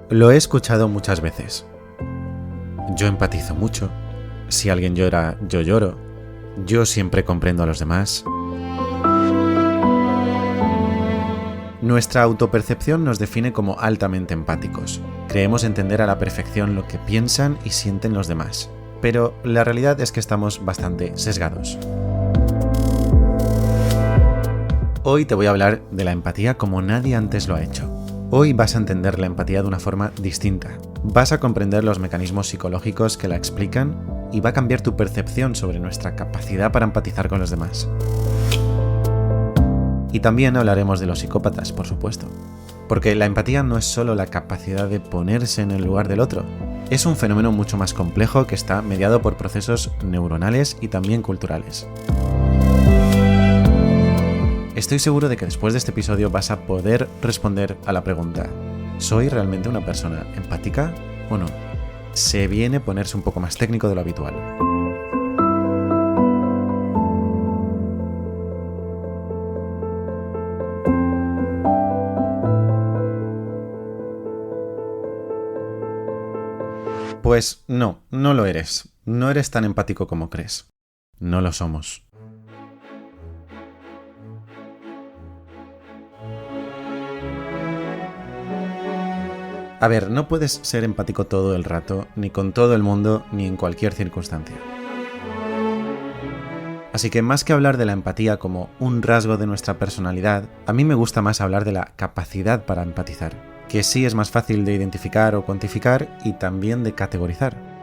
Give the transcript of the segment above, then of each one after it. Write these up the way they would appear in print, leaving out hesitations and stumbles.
Lo he escuchado muchas veces. Yo empatizo mucho. Si alguien llora, yo lloro. Yo siempre comprendo a los demás. Nuestra autopercepción nos define como altamente empáticos. Creemos entender a la perfección lo que piensan y sienten los demás. Pero la realidad es que estamos bastante sesgados. Hoy te voy a hablar de la empatía como nadie antes lo ha hecho. Hoy vas a entender la empatía de una forma distinta. Vas a comprender los mecanismos psicológicos que la explican y va a cambiar tu percepción sobre nuestra capacidad para empatizar con los demás. Y también hablaremos de los psicópatas, por supuesto. Porque la empatía no es solo la capacidad de ponerse en el lugar del otro. Es un fenómeno mucho más complejo que está mediado por procesos neuronales y también culturales. Estoy seguro de que después de este episodio vas a poder responder a la pregunta: ¿soy realmente una persona empática o no? Se viene ponerse un poco más técnico de lo habitual. Pues no lo eres. No eres tan empático como crees. No lo somos. A ver, no puedes ser empático todo el rato, ni con todo el mundo, ni en cualquier circunstancia. Así que más que hablar de la empatía como un rasgo de nuestra personalidad, a mí me gusta más hablar de la capacidad para empatizar, que sí es más fácil de identificar o cuantificar y también de categorizar.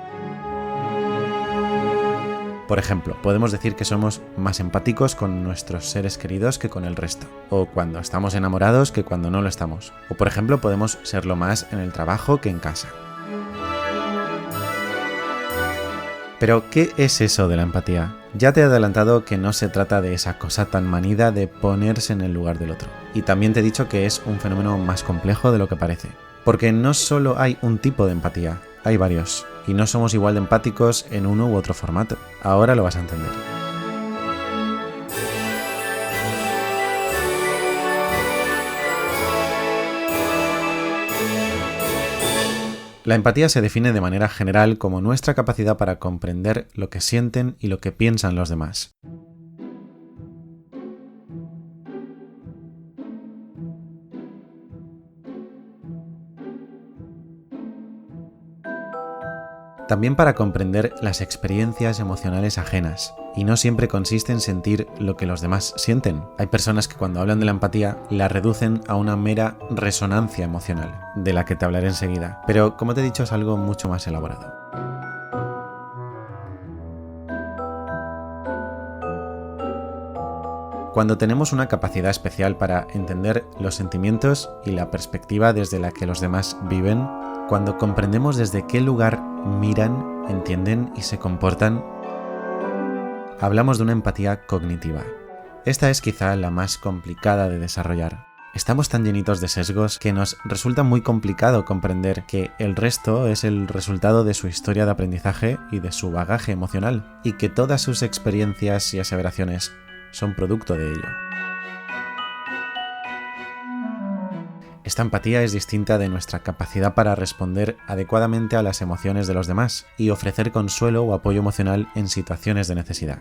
Por ejemplo, podemos decir que somos más empáticos con nuestros seres queridos que con el resto, o cuando estamos enamorados que cuando no lo estamos, o por ejemplo podemos serlo más en el trabajo que en casa. Pero, ¿qué es eso de la empatía? Ya te he adelantado que no se trata de esa cosa tan manida de ponerse en el lugar del otro, y también te he dicho que es un fenómeno más complejo de lo que parece, porque no solo hay un tipo de empatía, hay varios, y no somos igual de empáticos en uno u otro formato. Ahora lo vas a entender. La empatía se define de manera general como nuestra capacidad para comprender lo que sienten y lo que piensan los demás. También para comprender las experiencias emocionales ajenas, y no siempre consiste en sentir lo que los demás sienten. Hay personas que cuando hablan de la empatía la reducen a una mera resonancia emocional, de la que te hablaré enseguida, pero como te he dicho es algo mucho más elaborado. Cuando tenemos una capacidad especial para entender los sentimientos y la perspectiva desde la que los demás viven, cuando comprendemos desde qué lugar miran, entienden y se comportan, hablamos de una empatía cognitiva. Esta es quizá la más complicada de desarrollar. Estamos tan llenitos de sesgos que nos resulta muy complicado comprender que el resto es el resultado de su historia de aprendizaje y de su bagaje emocional, y que todas sus experiencias y aseveraciones son producto de ello. Esta empatía es distinta de nuestra capacidad para responder adecuadamente a las emociones de los demás y ofrecer consuelo o apoyo emocional en situaciones de necesidad.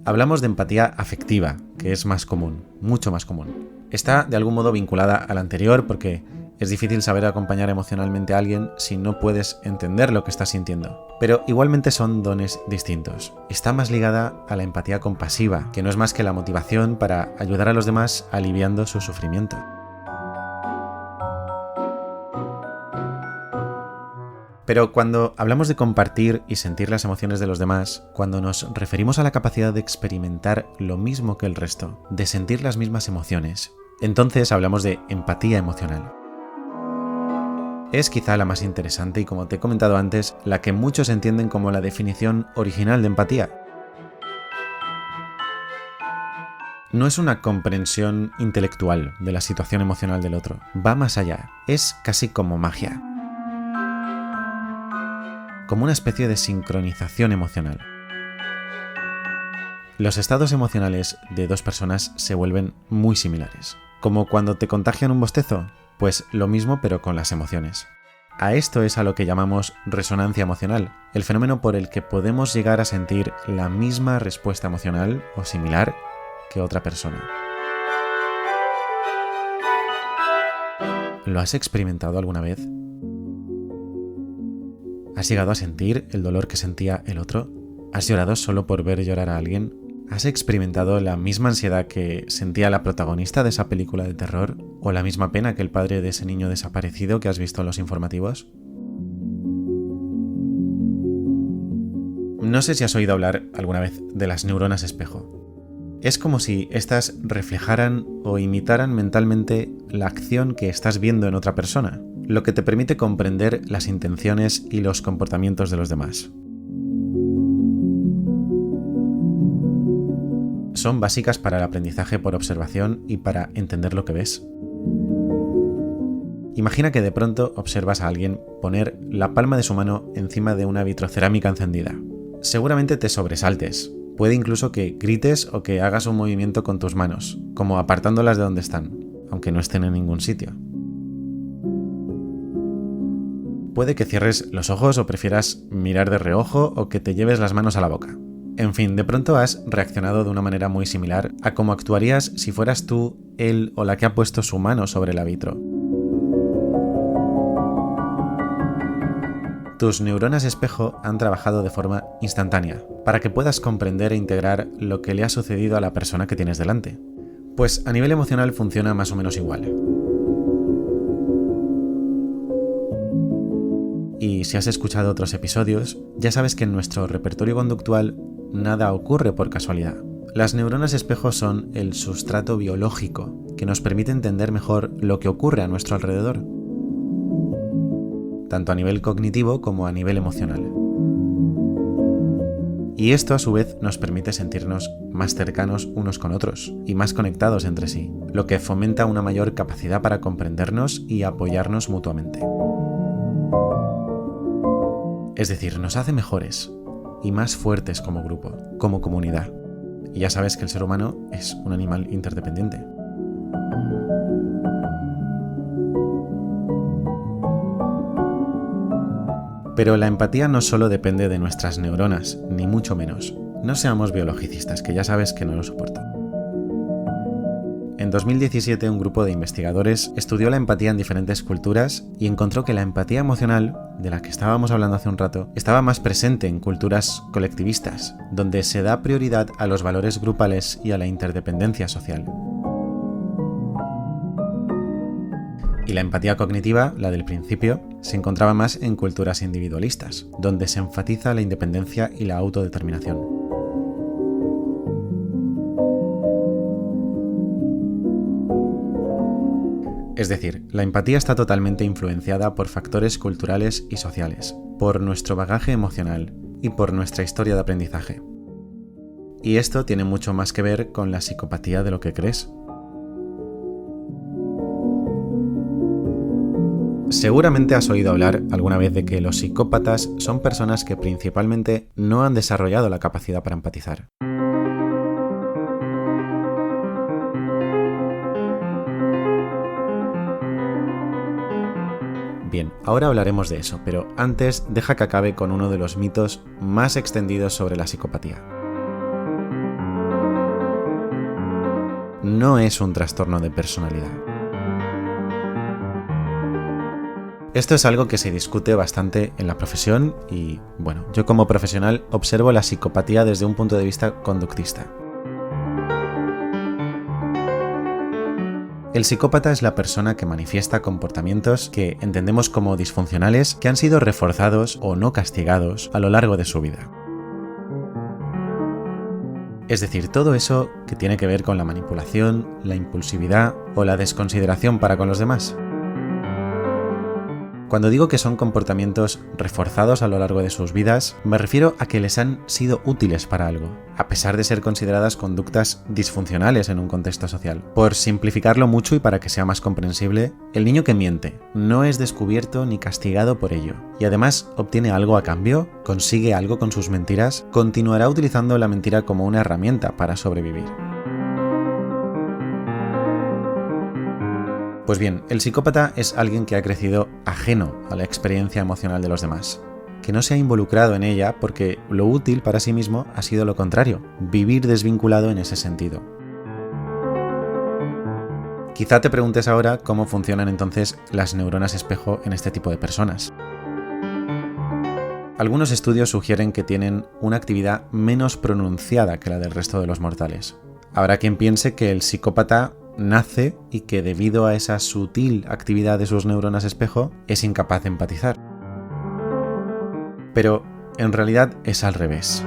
Hablamos de empatía afectiva, que es más común, mucho más común. Está de algún modo vinculada a la anterior porque es difícil saber acompañar emocionalmente a alguien si no puedes entender lo que está sintiendo. Pero igualmente son dones distintos. Está más ligada a la empatía compasiva, que no es más que la motivación para ayudar a los demás aliviando su sufrimiento. Pero cuando hablamos de compartir y sentir las emociones de los demás, cuando nos referimos a la capacidad de experimentar lo mismo que el resto, de sentir las mismas emociones, entonces hablamos de empatía emocional. Es quizá la más interesante y, como te he comentado antes, la que muchos entienden como la definición original de empatía. No es una comprensión intelectual de la situación emocional del otro, va más allá, es casi como magia. Como una especie de sincronización emocional. Los estados emocionales de dos personas se vuelven muy similares. Como cuando te contagian un bostezo, pues lo mismo pero con las emociones. A esto es a lo que llamamos resonancia emocional, el fenómeno por el que podemos llegar a sentir la misma respuesta emocional o similar que otra persona. ¿Lo has experimentado alguna vez? ¿Has llegado a sentir el dolor que sentía el otro? ¿Has llorado solo por ver llorar a alguien? ¿Has experimentado la misma ansiedad que sentía la protagonista de esa película de terror? ¿O la misma pena que el padre de ese niño desaparecido que has visto en los informativos? No sé si has oído hablar alguna vez de las neuronas espejo. Es como si éstas reflejaran o imitaran mentalmente la acción que estás viendo en otra persona, lo que te permite comprender las intenciones y los comportamientos de los demás. Son básicas para el aprendizaje por observación y para entender lo que ves. Imagina que de pronto observas a alguien poner la palma de su mano encima de una vitrocerámica encendida. Seguramente te sobresaltes. Puede incluso que grites o que hagas un movimiento con tus manos, como apartándolas de donde están, aunque no estén en ningún sitio. Puede que cierres los ojos o prefieras mirar de reojo o que te lleves las manos a la boca. En fin, de pronto has reaccionado de una manera muy similar a cómo actuarías si fueras tú, él o la que ha puesto su mano sobre la vitro. Tus neuronas espejo han trabajado de forma instantánea para que puedas comprender e integrar lo que le ha sucedido a la persona que tienes delante. Pues a nivel emocional funciona más o menos igual. Y si has escuchado otros episodios, ya sabes que en nuestro repertorio conductual nada ocurre por casualidad. Las neuronas espejo son el sustrato biológico que nos permite entender mejor lo que ocurre a nuestro alrededor, tanto a nivel cognitivo como a nivel emocional. Y esto a su vez nos permite sentirnos más cercanos unos con otros y más conectados entre sí, lo que fomenta una mayor capacidad para comprendernos y apoyarnos mutuamente. Es decir, nos hace mejores y más fuertes como grupo, como comunidad. Y ya sabes que el ser humano es un animal interdependiente. Pero la empatía no solo depende de nuestras neuronas, ni mucho menos. No seamos biologicistas, que ya sabes que no lo soporto. En 2017, un grupo de investigadores estudió la empatía en diferentes culturas y encontró que la empatía emocional, de la que estábamos hablando hace un rato, estaba más presente en culturas colectivistas, donde se da prioridad a los valores grupales y a la interdependencia social. Y la empatía cognitiva, la del principio, se encontraba más en culturas individualistas, donde se enfatiza la independencia y la autodeterminación. Es decir, la empatía está totalmente influenciada por factores culturales y sociales, por nuestro bagaje emocional y por nuestra historia de aprendizaje. Y esto tiene mucho más que ver con la psicopatía de lo que crees. Seguramente has oído hablar alguna vez de que los psicópatas son personas que principalmente no han desarrollado la capacidad para empatizar. Bien, ahora hablaremos de eso, pero antes deja que acabe con uno de los mitos más extendidos sobre la psicopatía. No es un trastorno de personalidad. Esto es algo que se discute bastante en la profesión y, bueno, yo como profesional observo la psicopatía desde un punto de vista conductista. El psicópata es la persona que manifiesta comportamientos que entendemos como disfuncionales que han sido reforzados o no castigados a lo largo de su vida. Es decir, todo eso que tiene que ver con la manipulación, la impulsividad o la desconsideración para con los demás. Cuando digo que son comportamientos reforzados a lo largo de sus vidas, me refiero a que les han sido útiles para algo, a pesar de ser consideradas conductas disfuncionales en un contexto social. Por simplificarlo mucho y para que sea más comprensible, el niño que miente no es descubierto ni castigado por ello, y además obtiene algo a cambio, consigue algo con sus mentiras, continuará utilizando la mentira como una herramienta para sobrevivir. Pues bien, el psicópata es alguien que ha crecido ajeno a la experiencia emocional de los demás, que no se ha involucrado en ella porque lo útil para sí mismo ha sido lo contrario, vivir desvinculado en ese sentido. Quizá te preguntes ahora cómo funcionan entonces las neuronas espejo en este tipo de personas. Algunos estudios sugieren que tienen una actividad menos pronunciada que la del resto de los mortales. Habrá quien piense que el psicópata nace y que debido a esa sutil actividad de sus neuronas espejo es incapaz de empatizar. Pero en realidad es al revés.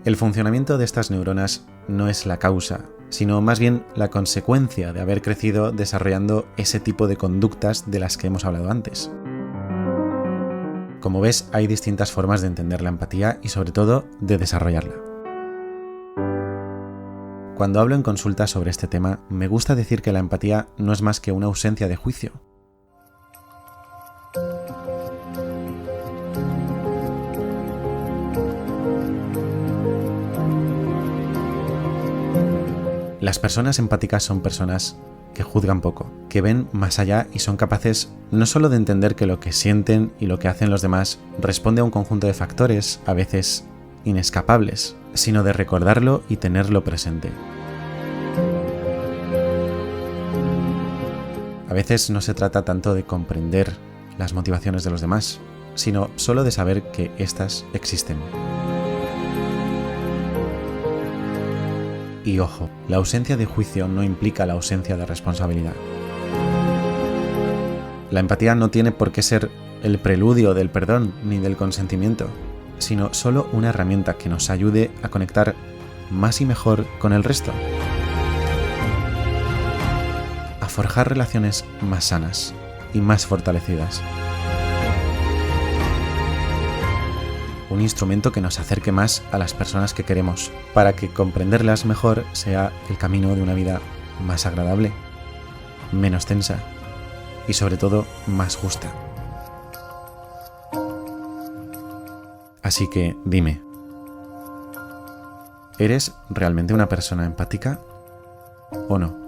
El funcionamiento de estas neuronas no es la causa, sino más bien la consecuencia de haber crecido desarrollando ese tipo de conductas de las que hemos hablado antes. Como ves, hay distintas formas de entender la empatía y sobre todo de desarrollarla. Cuando hablo en consulta sobre este tema, me gusta decir que la empatía no es más que una ausencia de juicio. Las personas empáticas son personas que juzgan poco, que ven más allá y son capaces no solo de entender que lo que sienten y lo que hacen los demás responde a un conjunto de factores, a veces inescapables, sino de recordarlo y tenerlo presente. A veces no se trata tanto de comprender las motivaciones de los demás, sino solo de saber que éstas existen. Y ojo, la ausencia de juicio no implica la ausencia de responsabilidad. La empatía no tiene por qué ser el preludio del perdón ni del consentimiento, sino solo una herramienta que nos ayude a conectar más y mejor con el resto. A forjar relaciones más sanas y más fortalecidas. Un instrumento que nos acerque más a las personas que queremos, para que comprenderlas mejor sea el camino de una vida más agradable, menos tensa y sobre todo más justa. Así que dime, ¿eres realmente una persona empática o no?